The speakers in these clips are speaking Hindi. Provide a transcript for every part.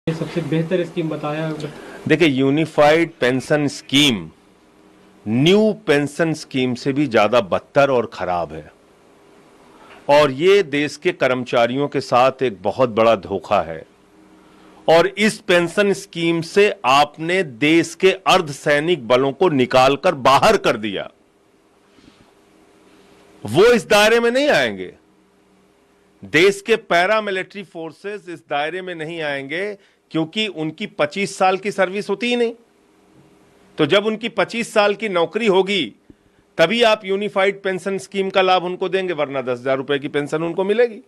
सबसे बेहतर स्कीम बताया। देखिए, unified pension scheme new pension scheme से भी ज्यादा बदतर और खराब है और ये देश के कर्मचारियों के साथ एक बहुत बड़ा धोखा है। और इस पेंशन स्कीम से आपने देश के अर्धसैनिक बलों को निकालकर बाहर कर दिया। वो इस दायरे में नहीं आएंगे। देश के पैरामिलिट्री फोर्सेस इस दायरे में नहीं आएंगे क्योंकि उनकी 25 साल की सर्विस होती ही नहीं। तो जब उनकी 25 साल की नौकरी होगी तभी आप यूनिफाइड पेंशन स्कीम का लाभ उनको देंगे, वरना 10,000 रुपए की पेंशन उनको मिलेगी।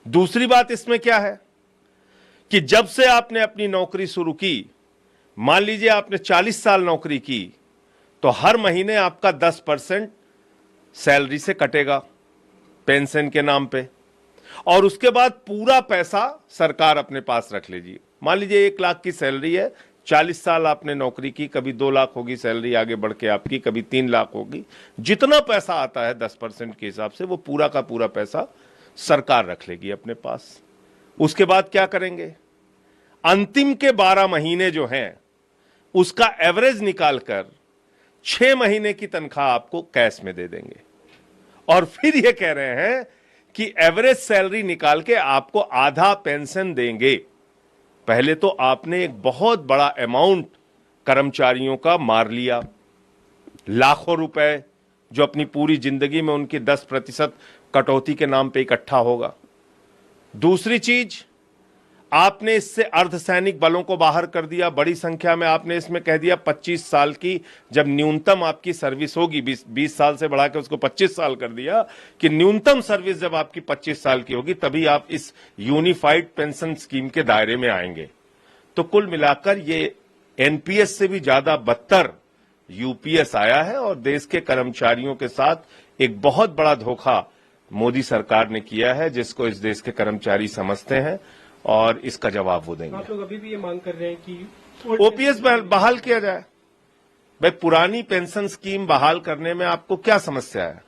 दूसरी बात इसमें क्या है कि जब से आपने अपनी नौकरी शुरू की, मान लीजिए आपने 40 साल नौकरी की, तो हर महीने आपका 10% सैलरी से कटेगा पेंशन के नाम पे और उसके बाद पूरा पैसा सरकार अपने पास रख लेगी। मान लीजिए 1 लाख की सैलरी है, 40 साल आपने नौकरी की, कभी 2 लाख होगी सैलरी आगे बढ़ के आपकी, कभी 3 लाख होगी। जितना पैसा आता है 10% के हिसाब से वो पूरा का पूरा पैसा सरकार रख लेगी अपने पास। उसके बाद क्या करेंगे? अंतिम के 12 महीने जो हैं उसका एवरेज निकालकर 6 महीने की तनख्वाह आपको कैश में दे देंगे और फिर ये कह रहे हैं कि एवरेज सैलरी निकाल के आपको आधा पेंशन देंगे। पहले तो आपने एक बहुत बड़ा अमाउंट कर्मचारियों का मार लिया, लाखों रुपए जो अपनी पूरी जिंदगी में उनकी 10% कटौती के नाम पे इकट्ठा होगा। दूसरी चीज, आपने इससे अर्धसैनिक बलों को बाहर कर दिया। बड़ी संख्या में आपने इसमें कह दिया 25 साल की जब न्यूनतम आपकी सर्विस होगी, 20 साल से बढ़ा के उसको 25 साल कर दिया कि न्यूनतम सर्विस जब आपकी 25 साल की होगी तभी आप इस यूनिफाइड पेंशन स्कीम के दायरे में आएंगे। तो कुल मिलाकर ये एनपीएस से भी ज्यादा बदतर यूपीएस आया है और देश के कर्मचारियों के साथ एक बहुत बड़ा धोखा मोदी सरकार ने किया है, जिसको इस देश के कर्मचारी समझते हैं और इसका जवाब वो देंगे। आप लोग अभी भी ये मांग कर रहे हैं कि ओपीएस बहाल किया जाए। भाई, पुरानी पेंशन स्कीम बहाल करने में आपको क्या समस्या है?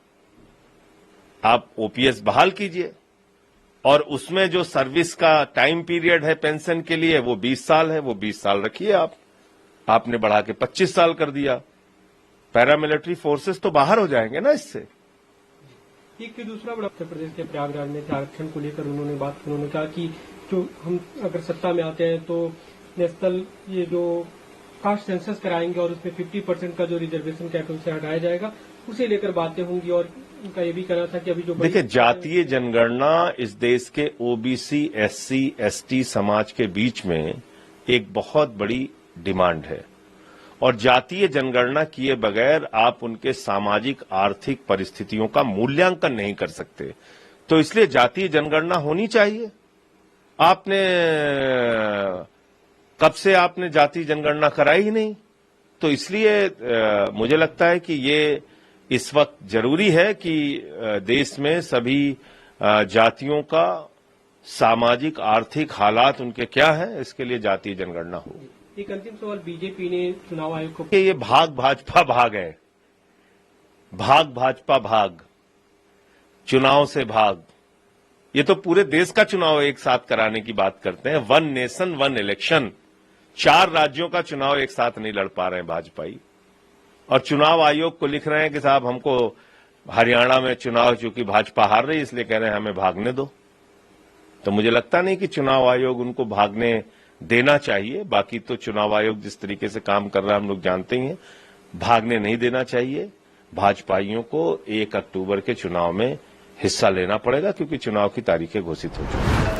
आप ओपीएस बहाल कीजिए और उसमें जो सर्विस का टाइम पीरियड है पेंशन के लिए वो 20 साल है, वो 20 साल रखिए। आपने बढ़ा के 25 साल कर दिया। पैरामिलिट्री फोर्सेस तो बाहर हो जाएंगे ना इससे। एक दूसरा बड़ा उत्तर प्रदेश के प्रयागराज में आरक्षण को लेकर उन्होंने कहा कि जो हम अगर सत्ता में आते हैं तो नेशनल ये जो कास्ट सेंसस कराएंगे और उसमें 50% का जो रिजर्वेशन कैप है उसे हटाया जाएगा, उसे लेकर बातें होंगी। और उनका ये भी कहना था कि अभी जो देखिए, जातीय जनगणना इस देश के ओबीसी, एससी, एसटी समाज के बीच में एक बहुत बड़ी डिमांड है और जातीय जनगणना किए बगैर आप उनके सामाजिक आर्थिक परिस्थितियों का मूल्यांकन नहीं कर सकते। तो इसलिए जातीय जनगणना होनी चाहिए। आपने कब से आपने जातीय जनगणना कराई ही नहीं, तो इसलिए मुझे लगता है कि ये इस वक्त जरूरी है कि देश में सभी जातियों का सामाजिक आर्थिक हालात उनके क्या है, इसके लिए जातीय जनगणना हो। एक अंतिम सवाल, बीजेपी ने चुनाव आयोग को ये भाग भाजपा भाग है, भाग भाजपा भाग, चुनाव से भाग। ये तो पूरे देश का चुनाव एक साथ कराने की बात करते हैं। 1 नेशन 1 इलेक्शन। 4 राज्यों का चुनाव एक साथ नहीं लड़ पा रहे हैं भाजपाई और चुनाव आयोग को लिख रहे हैं कि साहब हमको हरियाणा में चुनाव चूंकि भाजपा हार रही इसलिए कह रहे हैं हमें भागने दो। तो मुझे लगता नहीं कि चुनाव आयोग उनको भागने देना चाहिए। बाकी तो चुनाव आयोग जिस तरीके से काम कर रहा है हम लोग जानते ही हैं। भागने नहीं देना चाहिए। भाजपाइयों को 1 अक्टूबर के चुनाव में हिस्सा लेना पड़ेगा क्योंकि चुनाव की तारीखें घोषित हो चुकी हैं।